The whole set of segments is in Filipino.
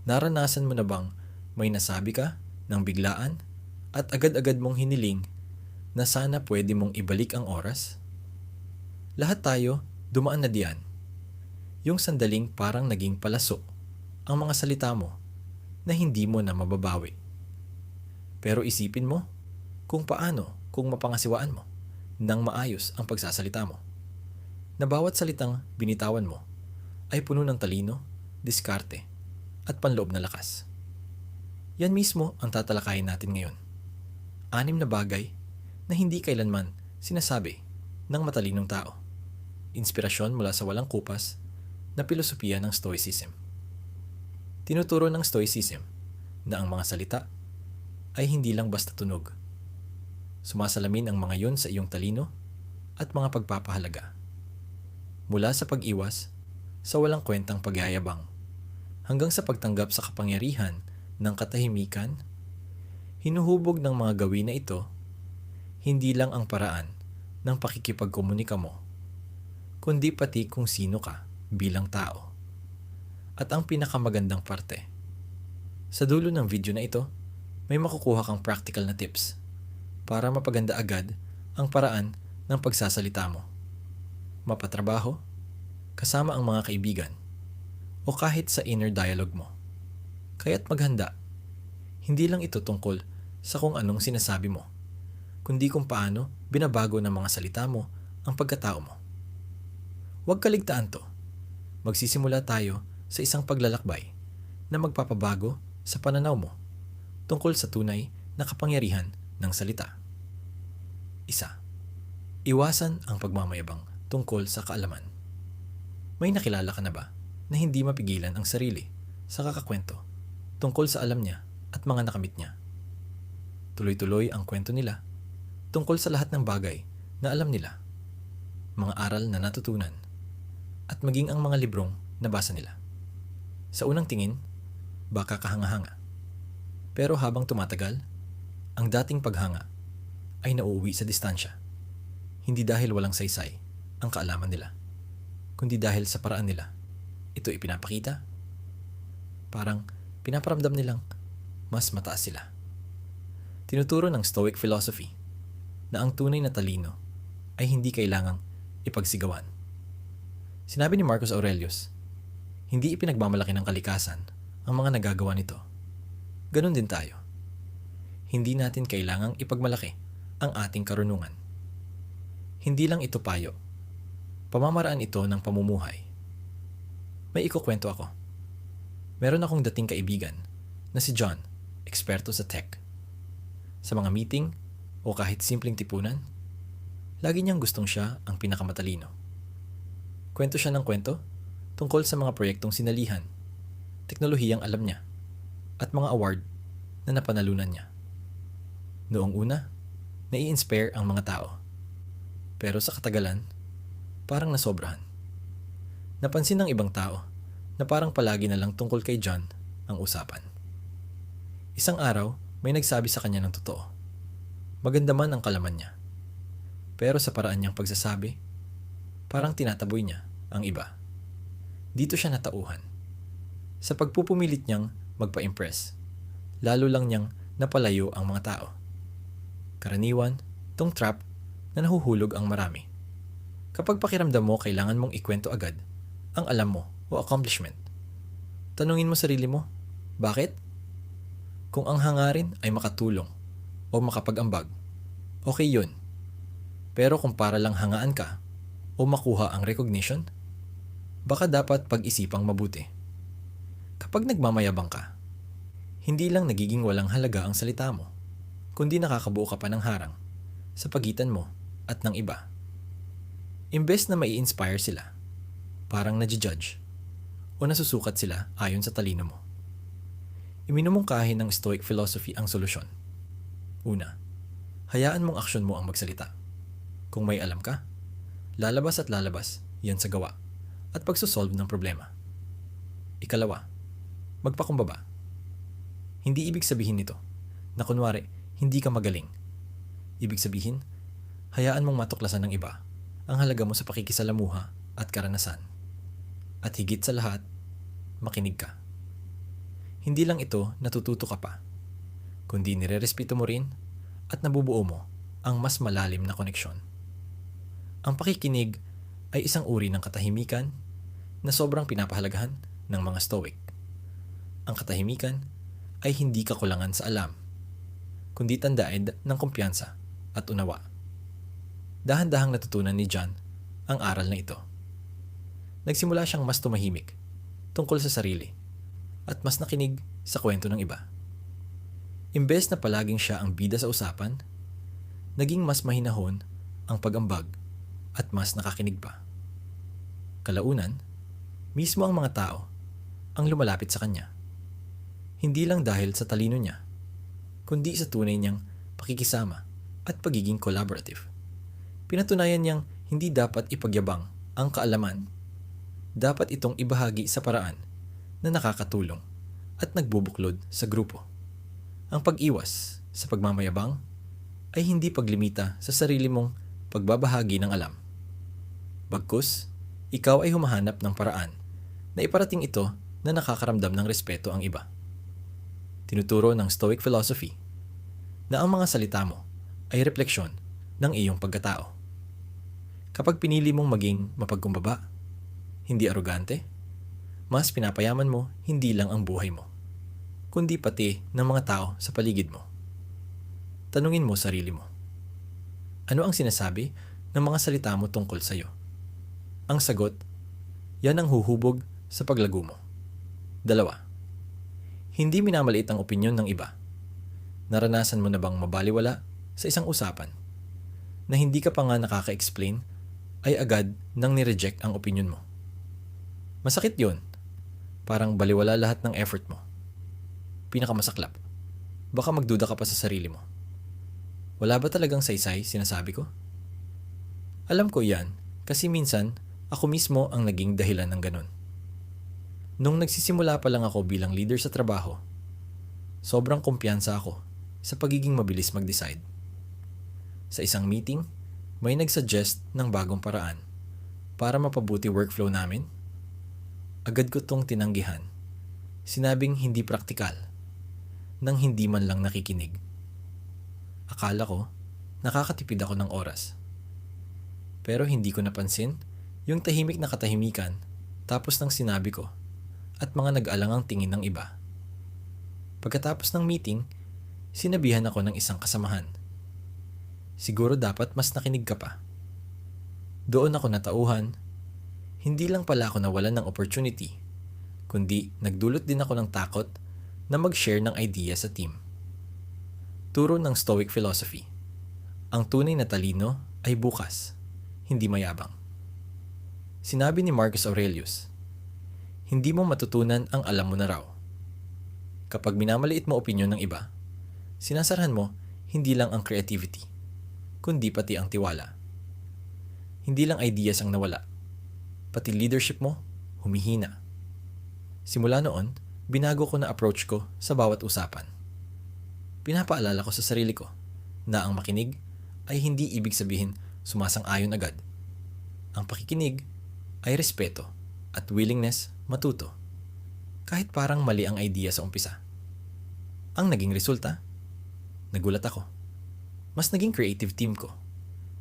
Naranasan mo na bang may nasabi ka ng biglaan at agad-agad mong hiniling na sana pwede mong ibalik ang oras? Lahat tayo dumaan na diyan. Yung sandaling parang naging palaso ang mga salita mo na hindi mo na mababawi. Pero isipin mo kung paano kung mapangasiwaan mo nang maayos ang pagsasalita mo. Na bawat salitang binitawan mo ay puno ng talino, diskarte, at panloob na lakas. Yan mismo ang tatalakayin natin ngayon. 6 na bagay na hindi kailanman sinasabi ng matalinong tao. Inspirasyon mula sa walang kupas na pilosopiya ng Stoicism. Tinuturo ng Stoicism na ang mga salita ay hindi lang basta tunog. Sumasalamin ang mga yon sa iyong talino at mga pagpapahalaga. Mula sa pag-iwas sa walang kwentang pagyayabang hanggang sa pagtanggap sa kapangyarihan ng katahimikan, hinuhubog ng mga gawin na ito hindi lang ang paraan ng pakikipagkomunika mo, kundi pati kung sino ka bilang tao. At ang pinakamagandang parte, sa dulo ng video na ito, may makukuha kang practical na tips para mapaganda agad ang paraan ng pagsasalita mo. Mapatrabaho, kasama ang mga kaibigan, o kahit sa inner dialogue mo. Kaya't maghanda. Hindi lang ito tungkol sa kung anong sinasabi mo, kundi kung paano binabago ng mga salita mo ang pagkatao mo. Huwag kaligtaan to. Magsisimula tayo sa isang paglalakbay na magpapabago sa pananaw mo tungkol sa tunay na kapangyarihan ng salita. 1. Iwasan ang pagmamayabang tungkol sa kaalaman. May nakilala ka na ba na hindi mapigilan ang sarili sa kakakwento tungkol sa alam niya at mga nakamit niya? Tuloy-tuloy ang kwento nila tungkol sa lahat ng bagay na alam nila, mga aral na natutunan, at maging ang mga librong nabasa nila. Sa unang tingin, baka kahanga-hanga. Pero habang tumatagal, ang dating paghanga ay nauuwi sa distansya. Hindi dahil walang saysay ang kaalaman nila, kundi dahil sa paraan nila ito ipinapakita. Parang pinaparamdam nilang mas mataas sila. Tinuturo ng Stoic philosophy na ang tunay na talino ay hindi kailangang ipagsigawan. Sinabi ni Marcus Aurelius, hindi ipinagmamalaki ng kalikasan ang mga nagagawa nito. Ganon din tayo. Hindi natin kailangang ipagmalaki ang ating karunungan. Hindi lang ito payo. Pamamaraan ito ng pamumuhay. May ikukwento ako. Meron akong dating kaibigan na si John, eksperto sa tech. Sa mga meeting o kahit simpleng tipunan, lagi niyang gustong siya ang pinakamatalino. Kwento siya ng kwento tungkol sa mga proyektong sinalihan, teknolohiyang alam niya, at mga award na napanalunan niya. Noong una, nai-inspire ang mga tao. Pero sa katagalan, parang nasobrahan. Napansin ng ibang tao na parang palagi na lang tungkol kay John ang usapan. Isang araw, may nagsabi sa kanya ng totoo. Maganda man ang kalaman niya. Pero sa paraan niyang pagsasabi, parang tinataboy niya ang iba. Dito siya natauhan. Sa pagpupumilit niyang magpa-impress, lalo lang niyang napalayo ang mga tao. Karaniwan, tong trap na nahuhulog ang marami. Kapag pakiramdam mo kailangan mong ikwento agad ang alam mo o accomplishment, tanungin mo sarili mo, bakit? Kung ang hangarin ay makatulong o makapag-ambag, okay yun. Pero kung para lang hangaan ka o makuha ang recognition, baka dapat pag-isipang mabuti. Kapag nagmamayabang ka, hindi lang nagiging walang halaga ang salita mo, kundi nakakabuo ka pa ng harang sa pagitan mo at ng iba. Imbes na mai-inspire sila, parang nadjudge o nasusukat sila ayon sa talino mo. Iminumungkahi ng Stoic philosophy ang solusyon. Una, hayaan mong aksyon mo ang magsalita. Kung may alam ka, lalabas at lalabas yan sa gawa at pagsosolve ng problema. Ikalawa, magpakumbaba. Hindi ibig sabihin nito na kunwari hindi ka magaling. Ibig sabihin, hayaan mong matuklasan ng iba ang halaga mo sa pakikisalamuha at karanasan. At higit sa lahat, makinig ka. hindi lang ito natututo ka pa, kundi nirerespeto mo rin at nabubuo mo ang mas malalim na koneksyon. Ang pakikinig ay isang uri ng katahimikan na sobrang pinapahalagahan ng mga Stoic. Ang katahimikan ay hindi kakulangan sa alam, kundi tandaid ng kumpiyansa at unawa. Dahan-dahang natutunan ni John ang aral na ito. Nagsimula siyang mas tumahimik tungkol sa sarili at mas nakinig sa kwento ng iba. Imbes na palaging siya ang bida sa usapan, naging mas mahinahon ang pag-ambag at mas nakakinig pa. Kalaunan, mismo ang mga tao ang lumalapit sa kanya. Hindi lang dahil sa talino niya, kundi sa tunay niyang pakikisama at pagiging collaborative. Pinatunayan niyang hindi dapat ipagyabang ang kaalaman. Dapat itong ibahagi sa paraan na nakakatulong at nagbubuklod sa grupo. Ang pag-iwas sa pagmamayabang ay hindi paglimita sa sarili mong pagbabahagi ng alam. Bagkus, ikaw ay humahanap ng paraan na iparating ito na nakakaramdam ng respeto ang iba. Tinuturo ng Stoic philosophy na ang mga salita mo ay refleksyon ng iyong pagkatao. Kapag pinili mong maging mapagkumbaba, hindi arogante, mas pinapayaman mo hindi lang ang buhay mo, kundi pati ng mga tao sa paligid mo. Tanungin mo sarili mo, ano ang sinasabi ng mga salita mo tungkol sa iyo? Ang sagot, yan ang huhubog sa paglago mo. 2. Hindi minamaliit ang opinyon ng iba. Naranasan mo na bang mabaliwala sa isang usapan na hindi ka pa nga nakaka-explain ay agad nang nireject ang opinyon mo? Masakit yun. Parang baliwala lahat ng effort mo. Pinakamasaklap, baka magduda ka pa sa sarili mo. Wala ba talagang saysay sinasabi ko? Alam ko yan kasi minsan ako mismo ang naging dahilan ng ganun. Nung nagsisimula pa lang ako bilang leader sa trabaho, sobrang kumpiyansa ako sa pagiging mabilis mag-decide. Sa isang meeting, may nagsuggest ng bagong paraan para mapabuti workflow namin. Agad ko tong tinanggihan. Sinabing hindi praktikal, nang hindi man lang nakikinig. Akala ko, nakakatipid ako ng oras. Pero hindi ko napansin yung tahimik na katahimikan tapos ng sinabi ko at mga nag-alangang tingin ng iba. Pagkatapos ng meeting, sinabihan ako ng isang kasamahan. Siguro dapat mas nakinig ka pa. Doon ako natauhan. Hindi lang pala ako nawalan ng opportunity, kundi nagdulot din ako ng takot na mag-share ng idea sa team. Turo ng Stoic philosophy. Ang tunay na talino ay bukas, hindi mayabang. Sinabi ni Marcus Aurelius, hindi mo matutunan ang alam mo na raw. Kapag minamaliit mo opinyon ng iba, sinasarahan mo hindi lang ang creativity, kundi pati ang tiwala. Hindi lang ideas ang nawala, pati leadership mo humihina. Simula noon, binago ko na approach ko sa bawat usapan. Pinapaalala ko sa sarili ko na ang makinig ay hindi ibig sabihin sumasang-ayon agad. Ang pakikinig ay respeto at willingness matuto, kahit parang mali ang idea sa umpisa. Ang naging resulta, nagulat ako. Mas naging creative team ko.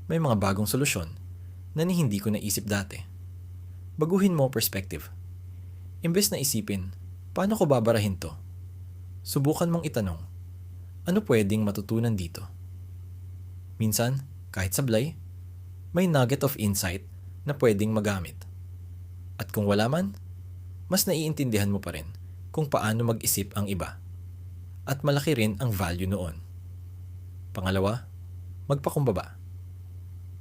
May mga bagong solusyon na hindi ko naisip dati. Baguhin mo perspective. Imbes na isipin, paano ko babarahin to? Subukan mong itanong, ano pwedeng matutunan dito? Minsan, kahit sablay, may nugget of insight na pwedeng magamit. At kung wala man, mas naiintindihan mo pa rin kung paano mag-isip ang iba. At malaki rin ang value noon. Pangalawa, magpakumbaba.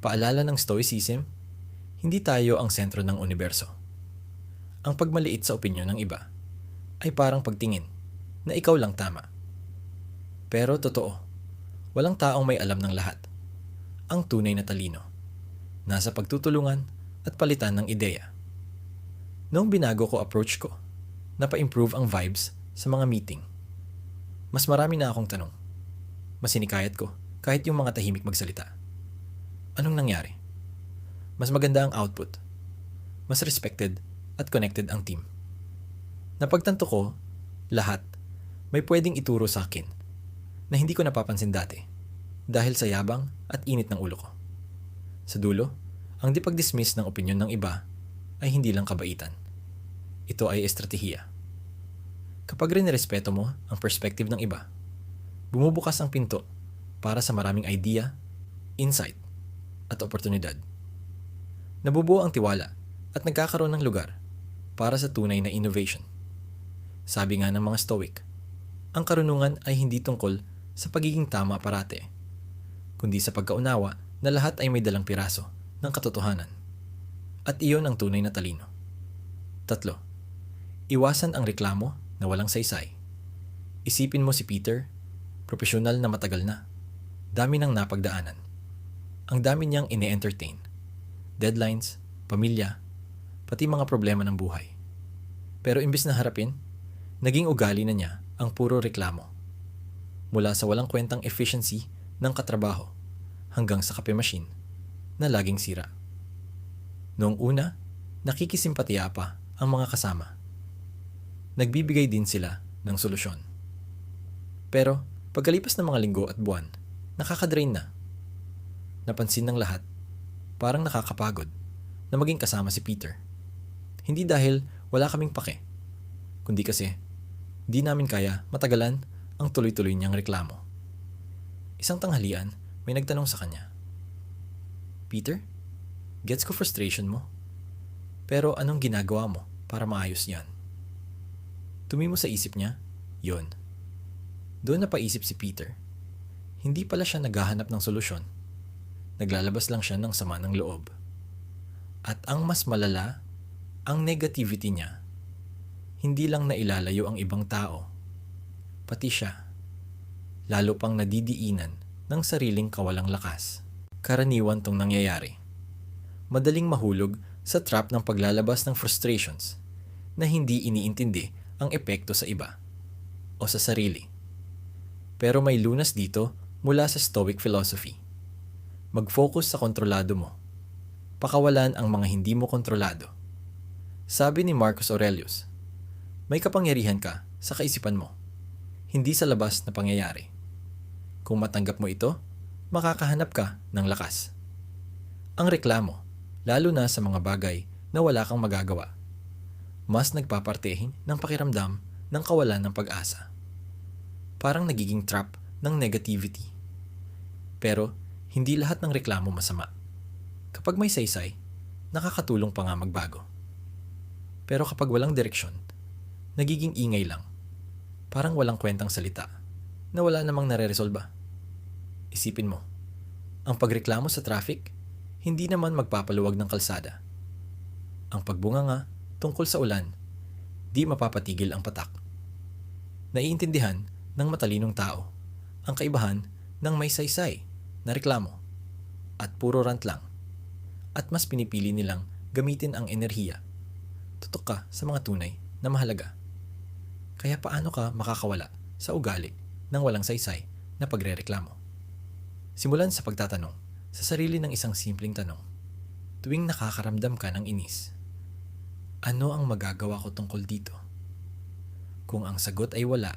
Paalala ng Stoicism, hindi tayo ang sentro ng universo. Ang pagmaliit sa opinyon ng iba ay parang pagtingin na ikaw lang tama. Pero totoo, walang taong may alam ng lahat. Ang tunay na talino, nasa pagtutulungan at palitan ng ideya. Noong binago ko approach ko, napa-improve ang vibes sa mga meeting. Mas marami na akong tanong. Mas sinikayat ko kahit yung mga tahimik magsalita. Anong nangyari? Mas maganda ang output. Mas respected at connected ang team. Napagtanto ko, lahat May pwedeng ituro sa akin na hindi ko napapansin dati dahil sa yabang at init ng ulo ko. Sa dulo, ang di pag-dismiss ng opinyon ng iba ay hindi lang kabaitan. Ito ay estratehiya. Kapag rin-respeto mo ang perspective ng iba, bumubukas ang pinto para sa maraming idea, insight, at oportunidad. Nabubuo ang tiwala at nagkakaroon ng lugar para sa tunay na innovation. Sabi nga ng mga Stoic, ang karunungan ay hindi tungkol sa pagiging tama parate, kundi sa pagkaunawa na lahat ay may dalang piraso ng katotohanan. At iyon ang tunay na talino. 3. Iwasan ang reklamo na walang saysay. Isipin mo si Peter, profesional na matagal na. Dami ng napagdaanan. Ang dami niyang ine-entertain. Deadlines, pamilya, pati mga problema ng buhay. Pero imbis na harapin, naging ugali na niya ang puro reklamo. Mula sa walang kwentang efficiency ng katrabaho hanggang sa kape machine na laging sira. Noong una, nakikisimpatiya pa ang mga kasama. Nagbibigay din sila ng solusyon. Pero pagkalipas ng mga linggo at buwan, nakakadrain na. Napansin ng lahat, parang nakakapagod na maging kasama si Peter. Hindi dahil wala kaming pake, kundi kasi di namin kaya matagalan ang tuloy-tuloy niyang reklamo. Isang tanghalian, may nagtanong sa kanya, Peter, gets ko frustration mo. Pero anong ginagawa mo para maayos yan? Tumimo sa isip niya, yon. Doon napaisip si Peter. Hindi pala siya naghahanap ng solusyon. Naglalabas lang siya ng sama ng loob. At ang mas malala, ang negativity niya, hindi lang nailalayo ang ibang tao, pati siya. Lalo pang nadidiinan ng sariling kawalang lakas. Karaniwan tong nangyayari. Madaling mahulog sa trap ng paglalabas ng frustrations na hindi iniintindi ang epekto sa iba o sa sarili. Pero may lunas dito mula sa Stoic philosophy. Mag-focus sa kontrolado mo. Pakawalan ang mga hindi mo kontrolado. Sabi ni Marcus Aurelius, may kapangyarihan ka sa kaisipan mo, hindi sa labas na pangyayari. Kung matanggap mo ito, makakahanap ka ng lakas. Ang reklamo, lalo na sa mga bagay na wala kang magagawa, mas nagpapartehin ng pakiramdam ng kawalan ng pag-asa. Parang nagiging trap ng negativity. Pero hindi lahat ng reklamo masama. Kapag may saysay, nakakatulong pa nga magbago. Pero kapag walang direksyon, nagiging ingay lang. Parang walang kwentang salita na wala namang nare-resolba. Isipin mo, ang pagreklamo sa traffic, hindi naman magpapaluwag ng kalsada. Ang pagbunganga tungkol sa ulan, di mapapatigil ang patak. Naiintindihan ng matalinong tao ang kaibahan ng may saysay na reklamo at puro rant lang, at mas pinipili nilang gamitin ang enerhiya. Tutok ka sa mga tunay na mahalaga. Kaya paano ka makakawala sa ugali ng walang saysay na pagrereklamo? Simulan sa pagtatanong sa sarili ng isang simpleng tanong. Tuwing nakakaramdam ka ng inis, ano ang magagawa ko tungkol dito? Kung ang sagot ay wala,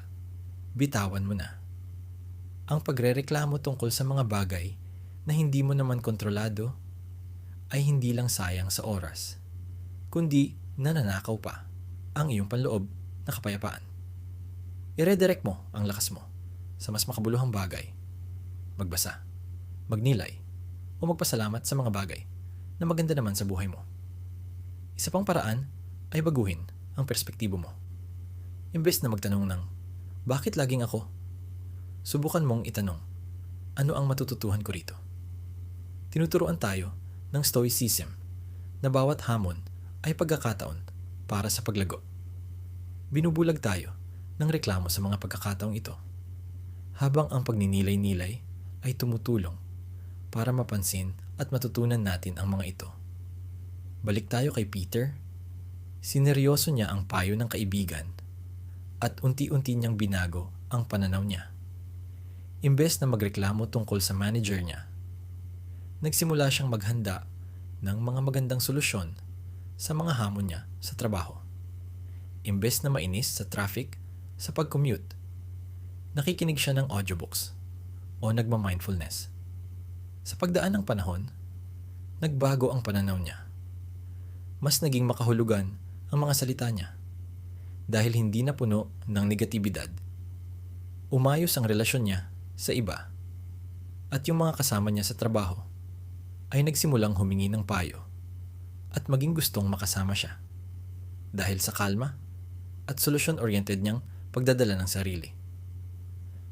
bitawan mo na. Ang pagrereklamo tungkol sa mga bagay na hindi mo naman kontrolado ay hindi lang sayang sa oras, kundi nananakaw pa ang iyong panloob na kapayapaan. I-redirect mo ang lakas mo sa mas makabuluhang bagay. Magbasa, magnilay, o magpasalamat sa mga bagay na maganda naman sa buhay mo. Isa pang paraan ay baguhin ang perspektibo mo. Imbes na magtanong ng, bakit laging ako? Subukan mong itanong, ano ang matututuhan ko rito? Tinuturuan tayo ng Stoicism na bawat hamon ay pagkakataon para sa paglago. Binubulag tayo ng reklamo sa mga pagkakataong ito, habang ang pagninilay-nilay ay tumutulong para mapansin at matutunan natin ang mga ito. Balik tayo kay Peter. Sineryoso niya ang payo ng kaibigan at unti-unti niyang binago ang pananaw niya. Imbes na magreklamo tungkol sa manager niya, nagsimula siyang maghanda ng mga magandang solusyon sa mga hamon niya sa trabaho. Imbes na mainis sa traffic sa pag-commute, Nakikinig siya ng audiobooks o nagma-mindfulness. Sa pagdaan ng panahon, nagbago ang pananaw niya. Mas naging makahulugan ang mga salita niya dahil hindi na puno ng negatibidad. Umayos ang relasyon niya sa iba at yung mga kasama niya sa trabaho ay nagsimulang humingi ng payo at maging gustong makasama siya dahil sa kalma at solusyon-oriented niyang pagdadala ng sarili.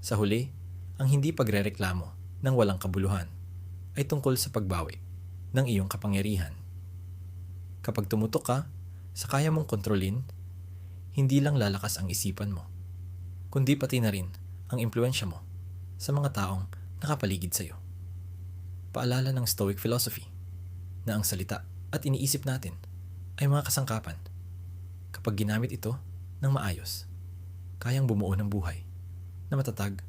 Sa huli, ang hindi pagrereklamo ng walang kabuluhan ay tungkol sa pagbawi ng iyong kapangyarihan. Kapag tumutok ka sa kaya mong kontrolin, hindi lang lalakas ang isipan mo, kundi pati na rin ang impluensya mo sa mga taong nakapaligid sa iyo. Paalala ng Stoic philosophy na ang salita at iniisip natin ay mga kasangkapan. Kapag ginamit ito ng maayos, kayang bumuo ng buhay na matatag,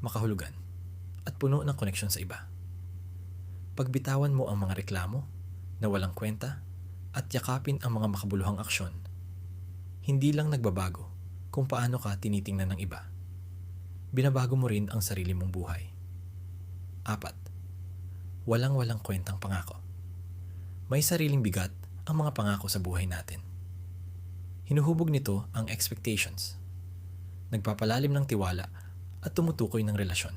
makahulugan, at puno ng koneksyon sa iba. Pagbitawan mo ang mga reklamo na walang kwenta at yakapin ang mga makabuluhang aksyon, hindi lang nagbabago kung paano ka tinitingnan ng iba. Binabago mo rin ang sarili mong buhay. 4. Walang kwentang pangako. May sariling bigat ang mga pangako sa buhay natin. Hinuhubog nito ang expectations. Nagpapalalim ng tiwala at tumutukoy ng relasyon.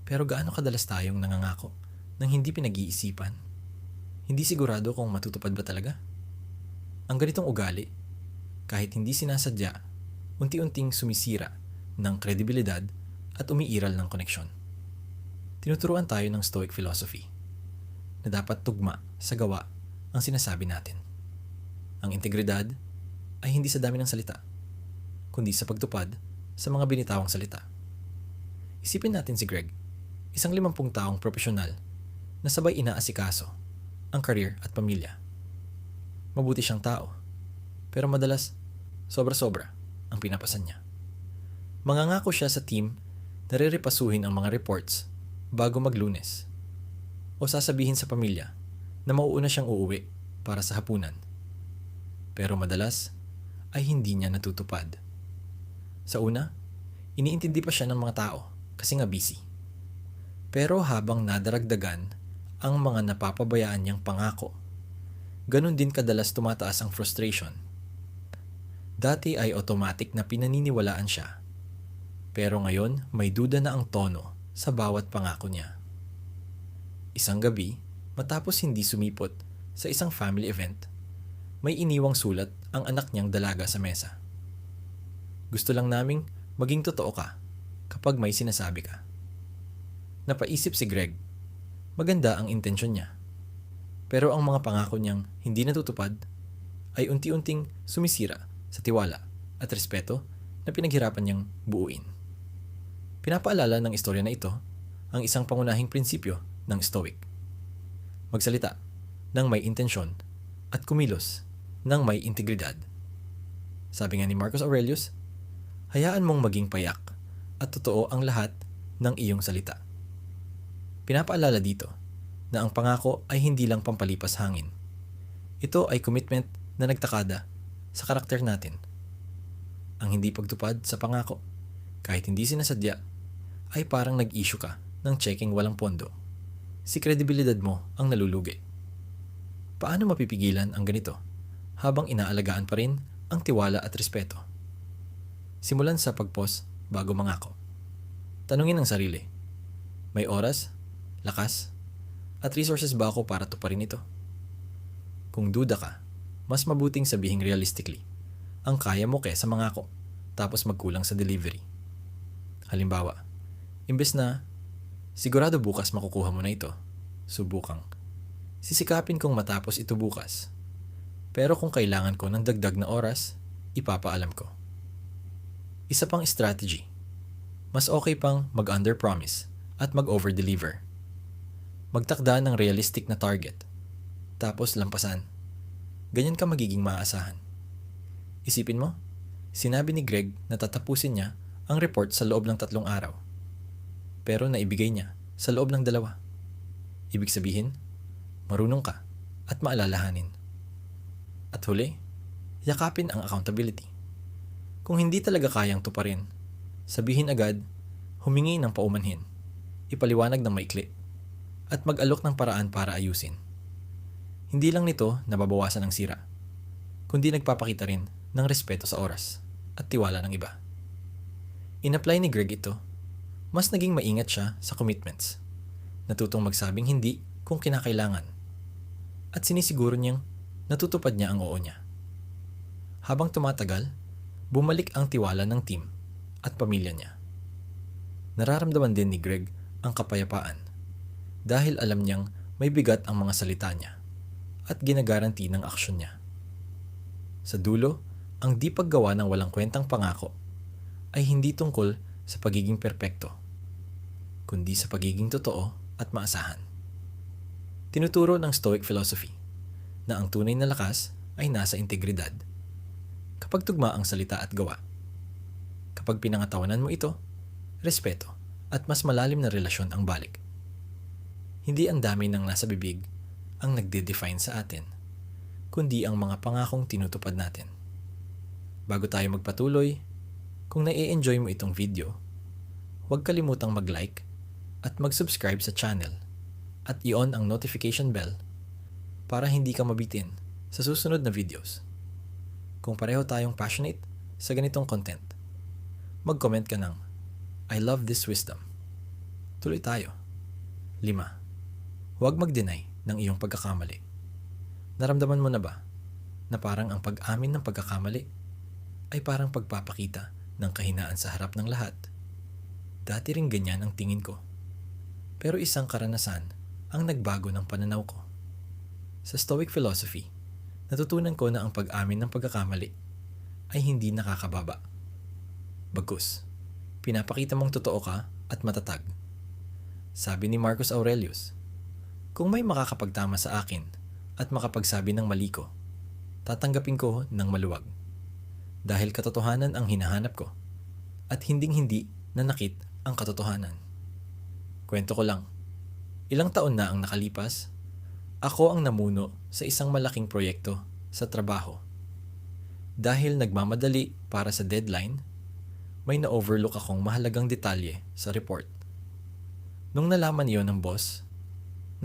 Pero gaano kadalas tayong nangangako nang hindi pinag-iisipan? Hindi sigurado kung matutupad ba talaga? Ang ganitong ugali, kahit hindi sinasadya, unti-unting sumisira ng kredibilidad at umiiral ng koneksyon. Tinuturuan tayo ng Stoic philosophy na dapat tugma sa gawa ang sinasabi natin. Ang integridad ay hindi sa dami ng salita, kundi sa pagtupad sa mga binitawang salita. Isipin natin si Greg, isang 50 taong profesional na sabay inaasikaso ang career at pamilya. Mabuti siyang tao, pero madalas sobra-sobra ang pinapasan niya. Mangangako siya sa team na rerepasuhin ang mga reports bago mag-Lunes o sasabihin sa pamilya na mauuna siyang uuwi para sa hapunan. Pero madalas ay hindi niya natutupad. Sa una, iniintindi pa siya ng mga tao kasi nga busy. Pero habang nadaragdagan ang mga napapabayaan niyang pangako, ganun din kadalas tumataas ang frustration. Dati ay automatic na pinaniniwalaan siya, pero ngayon may duda na ang tono sa bawat pangako niya. Isang gabi, matapos hindi sumipot sa isang family event, may iniwang sulat ang anak niyang dalaga sa mesa. Gusto lang naming maging totoo ka kapag may sinasabi ka. Napaisip si Greg, maganda ang intensyon niya. Pero ang mga pangako niyang hindi natutupad ay unti-unting sumisira sa tiwala at respeto na pinaghirapan niyang buuin. Pinapaalala ng istorya na ito ang isang pangunahing prinsipyo ng Stoic. Magsalita ng may intensyon at kumilos ng may integridad. Sabi nga ni Marcus Aurelius, hayaan mong maging payak at totoo ang lahat ng iyong salita. Pinapaalala dito na ang pangako ay hindi lang pampalipas hangin. Ito ay commitment na nagtakada sa karakter natin. Ang hindi pagtupad sa pangako, kahit hindi sinasadya, ay parang nag-issue ka ng checking walang pondo. Si kredibilidad mo ang nalulugi. Paano mapipigilan ang ganito habang inaalagaan pa rin ang tiwala at respeto? Simulan sa pag-pause bago mangako. Tanungin ang sarili, may oras, lakas, at resources ba ako para tuparin ito? Kung duda ka, mas mabuting sabihing realistically ang kaya mo kaysa mangako tapos magkulang sa delivery. Halimbawa, imbes na sigurado bukas makukuha mo na ito, subukang sisikapin kong matapos ito bukas. Pero kung kailangan ko ng dagdag na oras, ipapaalam ko. Isa pang strategy, mas okay pang mag-under-promise at mag-over-deliver. Magtakda ng realistic na target, tapos lampasan. Ganyan ka magiging maaasahan. Isipin mo, sinabi ni Greg na tatapusin niya ang report sa loob ng 3 araw. Pero naibigay niya sa loob ng 2. Ibig sabihin, marunong ka at maalalahanin. At huli, yakapin ang accountability. Kung hindi talaga kayang tuparin, Sabihin agad, humingi ng paumanhin, ipaliwanag ng maikli, at mag-alok ng paraan para ayusin. Hindi lang nito nababawasan ang sira, kundi nagpapakita rin ng respeto sa oras at tiwala ng iba. In-apply ni Greg ito, mas naging maingat siya sa commitments. Natutong magsabing hindi kung kinakailangan. At sinisiguro niyang natutupad niya ang oo niya. Habang tumatagal, bumalik ang tiwala ng team at pamilya niya. Nararamdaman din ni Greg ang kapayapaan dahil alam niyang may bigat ang mga salita niya at ginagaranti ng aksyon niya. Sa dulo, ang di paggawa ng walang kwentang pangako ay hindi tungkol sa pagiging perpekto, kundi sa pagiging totoo at maasahan. Tinuturo ng Stoic philosophy na ang tunay na lakas ay nasa integridad. Kapag tugma ang salita at gawa, kapag pinangatawanan mo ito, respeto at mas malalim na relasyon ang balik. Hindi ang dami ng nasa bibig ang nagde-define sa atin, kundi ang mga pangakong tinutupad natin. Bago tayo magpatuloy, kung nai-enjoy mo itong video, huwag kalimutang mag-like at mag-subscribe sa channel at i-on ang notification bell para hindi ka mabitin sa susunod na videos. Kung pareho tayong passionate sa ganitong content, mag-comment ka ng I love this wisdom. Tuloy tayo. 5. Huwag mag-deny ng iyong pagkakamali. Naramdaman mo na ba na parang ang pag-amin ng pagkakamali ay parang pagpapakita ng kahinaan sa harap ng lahat? Dati ring ganyan ang tingin ko. Pero isang karanasan ang nagbago ng pananaw ko. Sa Stoic philosophy, natutunan ko na ang pag-amin ng pagkakamali ay hindi nakakababa. Bagkus, pinapakita mong totoo ka at matatag. Sabi ni Marcus Aurelius, kung may makakapagtama sa akin at makapagsabi ng mali ko, tatanggapin ko ng maluwag. Dahil katotohanan ang hinahanap ko at hinding-hindi nanakit ang katotohanan. Kwento ko lang, ilang taon na ang nakalipas, ako ang namuno sa isang malaking proyekto sa trabaho. Dahil nagmamadali para sa deadline, may na-overlook akong mahalagang detalye sa report. Nung nalaman iyon ng boss,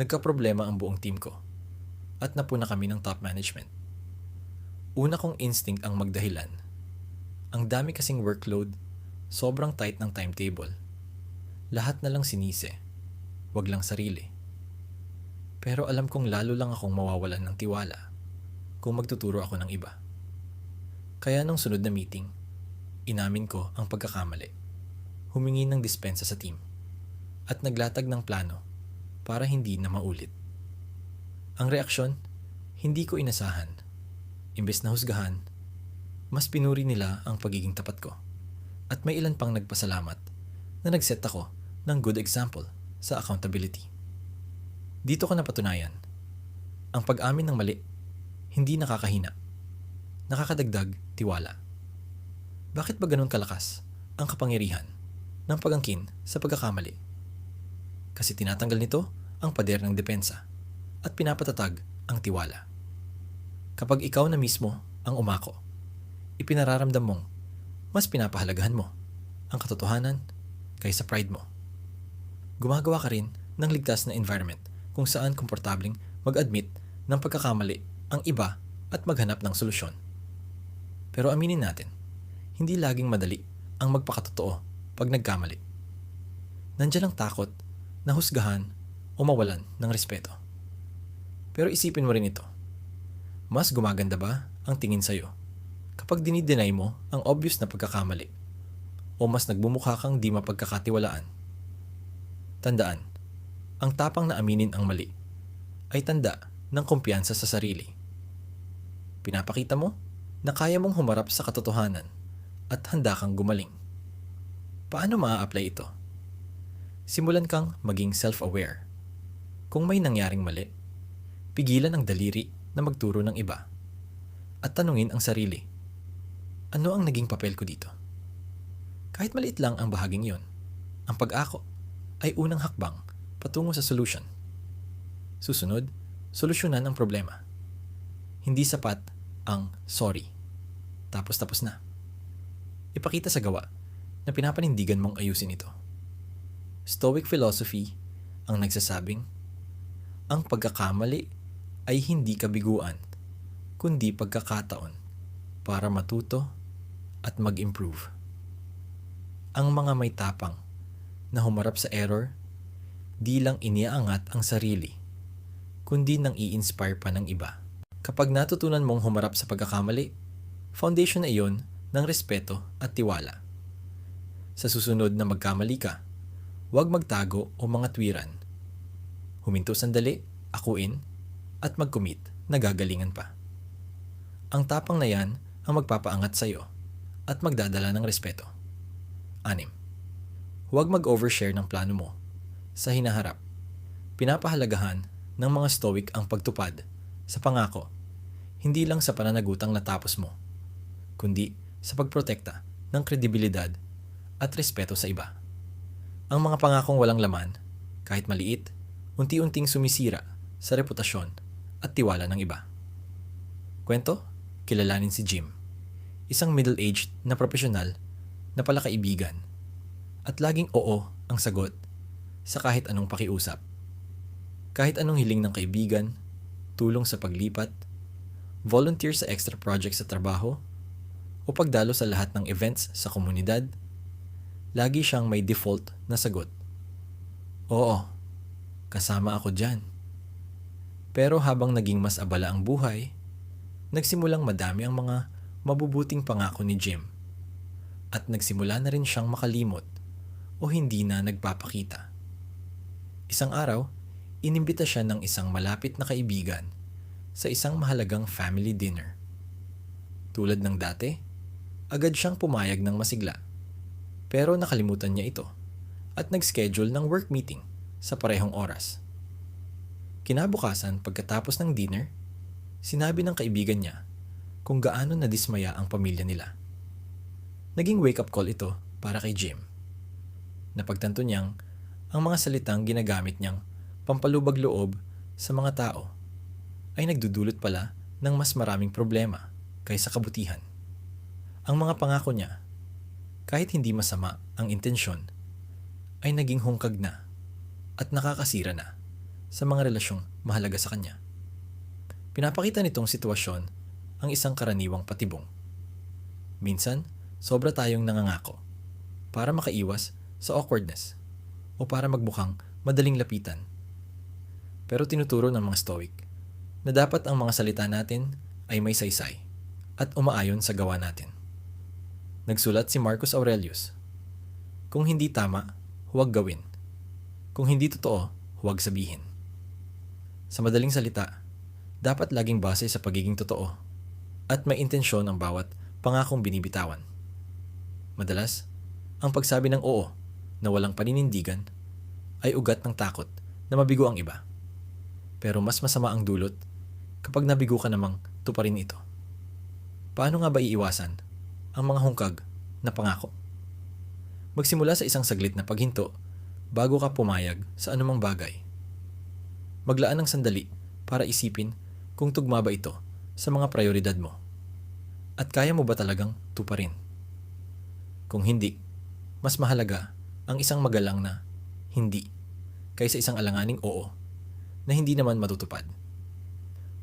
nagkaproblema ang buong team ko at napuna kami ng top management. Una kong instinct ang magdahilan. Ang dami kasing workload, sobrang tight ng timetable. Lahat na lang sinisi, wag lang sarili. Pero alam kong lalo lang akong mawawalan ng tiwala kung magtuturo ako ng iba. Kaya nung sunod na meeting, inamin ko ang pagkakamali, humingi ng dispensa sa team, at naglatag ng plano para hindi na maulit. Ang reaksyon, hindi ko inasahan. Imbes na husgahan, mas pinuri nila ang pagiging tapat ko. At may ilan pang nagpasalamat na nagset ako ng good example sa accountability. Dito ko napatunayan, ang pag-amin ng mali, hindi nakakahina. Nakakadagdag tiwala. Bakit ba ganun kalakas ang kapangyarihan ng pag-angkin sa pagkakamali? Kasi tinatanggal nito ang pader ng depensa at pinapatatag ang tiwala. Kapag ikaw na mismo ang umako, ipinararamdam mong mas pinapahalagahan mo ang katotohanan kaysa pride mo. Gumagawa ka rin ng ligtas na environment kung saan komportabling mag-admit ng pagkakamali ang iba at maghanap ng solusyon. Pero aminin natin, hindi laging madali ang magpakatotoo pag nagkamali. Nandiyan ang takot na husgahan o mawalan ng respeto. Pero isipin mo rin ito, mas gumaganda ba ang tingin sa'yo kapag dinideny mo ang obvious na pagkakamali o mas nagbumukha kang di mapagkakatiwalaan? Tandaan, ang tapang na aminin ang mali ay tanda ng kumpiyansa sa sarili. Pinapakita mo na kaya mong humarap sa katotohanan at handa kang gumaling. Paano maa-apply ito? Simulan kang maging self-aware. Kung may nangyaring mali, pigilan ang daliri na magturo ng iba at tanungin ang sarili, ano ang naging papel ko dito? Kahit maliit lang ang bahaging yon, ang pag-ako ay unang hakbang patungo sa solution. Susunod, solusyonan ang problema. Hindi sapat ang sorry. Tapos na. Ipakita sa gawa na na pinapanindigan mong ayusin ito. Stoic philosophy ang nagsasabing, ang pagkakamali ay hindi kabiguan, kundi pagkakataon para matuto at mag-improve. Ang mga may tapang na humarap sa error, di lang iniaangat ang sarili, kundi nang i-inspire pa ng iba. Kapag natutunan mong humarap sa pagkakamali, foundation na iyon ng respeto at tiwala. Sa susunod na magkamali ka, huwag magtago o mga tuwiran. Huminto sandali, akuin, at mag-commit na gagalingan pa. Ang tapang na yan ang magpapaangat sa iyo at magdadala ng respeto. 6. Huwag mag-overshare ng plano mo. Sa hinaharap, pinapahalagahan ng mga stoic ang pagtupad sa pangako, hindi lang sa pananagutang natapos mo, kundi sa pagprotekta ng kredibilidad at respeto sa iba. Ang mga pangakong walang laman, kahit maliit, unti-unting sumisira sa reputasyon at tiwala ng iba. Kwento, kilalanin si Jim, isang middle-aged na profesional na palakaibigan, at laging oo ang sagot sa kahit anong pakiusap. Kahit anong hiling ng kaibigan, tulong sa paglipat, volunteer sa extra projects sa trabaho, o pagdalo sa lahat ng events sa komunidad, lagi siyang may default na sagot. Oo, kasama ako dyan. Pero habang naging mas abala ang buhay, nagsimulang madami ang mga mabubuting pangako ni Jim, at nagsimula na rin siyang makalimot o hindi na nagpapakita. Isang araw, inimbita siya ng isang malapit na kaibigan sa isang mahalagang family dinner. Tulad ng dati, agad siyang pumayag ng masigla. Pero nakalimutan niya ito at nag-schedule ng work meeting sa parehong oras. Kinabukasan pagkatapos ng dinner, sinabi ng kaibigan niya kung gaano nadismaya ang pamilya nila. Naging wake-up call ito para kay Jim. Napagtanto niyang ang mga salitang ginagamit niyang pampalubag loob sa mga tao ay nagdudulot pala ng mas maraming problema kaysa kabutihan. Ang mga pangako niya, kahit hindi masama ang intensyon, ay naging hungkag na at nakakasira na sa mga relasyong mahalaga sa kanya. Pinapakita nitong sitwasyon ang isang karaniwang patibong. Minsan, sobra tayong nangangako para makaiwas sa awkwardness o para magmukhang madaling lapitan. Pero tinuturo ng mga Stoic na dapat ang mga salita natin ay may saysay at umaayon sa gawa natin. Nagsulat si Marcus Aurelius, kung hindi tama, huwag gawin. Kung hindi totoo, huwag sabihin. Sa madaling salita, dapat laging base sa pagiging totoo at may intensyon ang bawat pangakong binibitawan. Madalas, ang pagsabi ng oo na walang paninindigan ay ugat ng takot na mabigo ang iba. Pero mas masama ang dulot kapag nabigo ka namang tuparin ito. Paano nga ba iiwasan ang mga hungkag na pangako? Magsimula sa isang saglit na paghinto bago ka pumayag sa anumang bagay. Maglaan ng sandali para isipin kung tugma ba ito sa mga prioridad mo. At kaya mo ba talagang tuparin? Kung hindi, mas mahalaga ang isang magalang na hindi kaysa isang alanganing oo na hindi naman matutupad.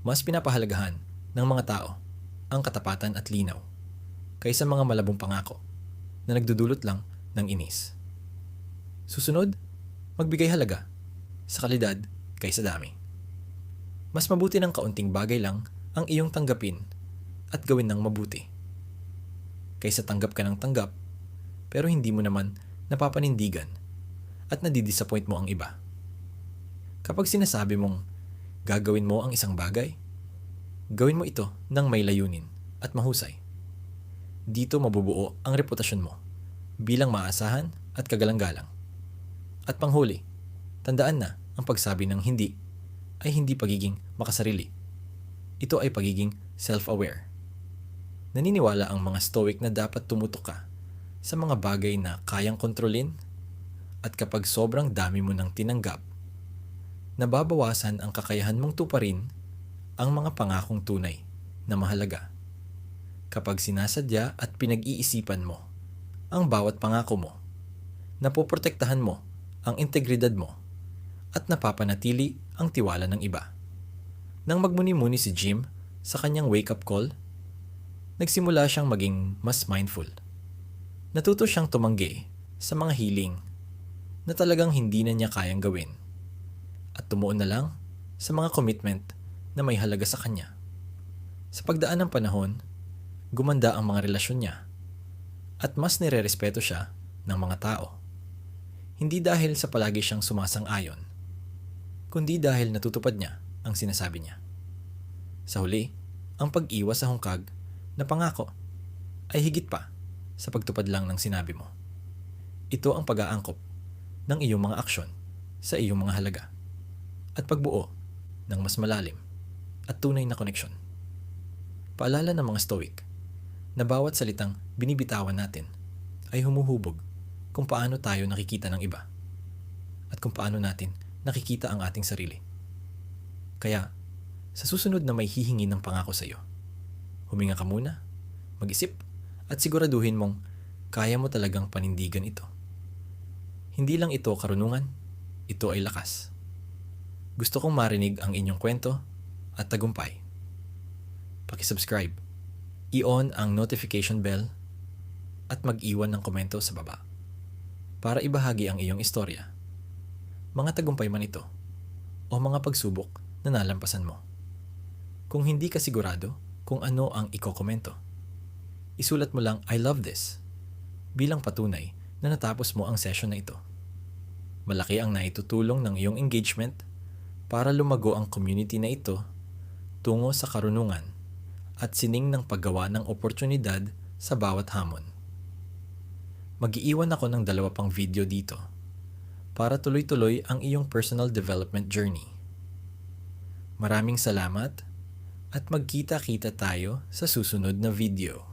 Mas pinapahalagahan ng mga tao ang katapatan at linaw kaysa mga malabong pangako na nagdudulot lang ng inis. Susunod, magbigay halaga sa kalidad kaysa dami. Mas mabuti ng kaunting bagay lang ang iyong tanggapin at gawin ng mabuti kaysa tanggap ka ng tanggap pero hindi mo naman napapanindigan at nadidisappoint mo ang iba. Kapag sinasabi mong gagawin mo ang isang bagay, gawin mo ito ng may layunin at mahusay. Dito mabubuo ang reputasyon mo bilang maasahan at kagalang-galang. At panghuli, tandaan na ang pagsabi ng hindi ay hindi pagiging makasarili. Ito ay pagiging self-aware. Naniniwala ang mga Stoic na dapat tumutok ka sa mga bagay na kayang kontrolin at kapag sobrang dami mo ng tinanggap, nababawasan ang kakayahan mong tuparin ang mga pangakong tunay na mahalaga. Kapag sinasadya at pinag-iisipan mo ang bawat pangako mo, napoprotektahan mo ang integridad mo, at napapanatili ang tiwala ng iba. Nang magmuni-muni si Jim sa kanyang wake-up call, nagsimula siyang maging mas mindful. Natuto siyang tumanggi sa mga hiling na talagang hindi na niya kayang gawin at tumuon na lang sa mga commitment na may halaga sa kanya. Sa pagdaan ng panahon, gumanda ang mga relasyon niya at mas nirerespeto siya ng mga tao. Hindi dahil sa palagi siyang sumasang-ayon, kundi dahil natutupad niya ang sinasabi niya. Sa huli, ang pag-iwas sa hungkag na pangako ay higit pa sa pagtupad lang ng sinabi mo. Ito ang pag-aangkop ng iyong mga aksyon sa iyong mga halaga at pagbuo ng mas malalim at tunay na koneksyon. Paalala ng mga Stoic na bawat salitang binibitawan natin ay humuhubog kung paano tayo nakikita ng iba at kung paano natin nakikita ang ating sarili. Kaya, sa susunod na may hihingi ng pangako sa iyo, huminga ka muna, mag-isip, at siguraduhin mong kaya mo talagang panindigan ito. Hindi lang ito karunungan, ito ay lakas. Gusto kong marinig ang inyong kwento at tagumpay. Paki-subscribe, i-on ang notification bell, at mag-iwan ng komento sa baba para ibahagi ang iyong istorya, mga tagumpay man ito, o mga pagsubok na nalampasan mo. Kung hindi ka sigurado kung ano ang ikokomento, isulat mo lang "I love this" bilang patunay na natapos mo ang session na ito. Malaki ang naitutulong ng iyong engagement para lumago ang community na ito tungo sa karunungan at sining ng paggawa ng oportunidad sa bawat hamon. Mag-iiwan ako ng 2 pang video dito para tuloy-tuloy ang iyong personal development journey. Maraming salamat at magkita-kita tayo sa susunod na video.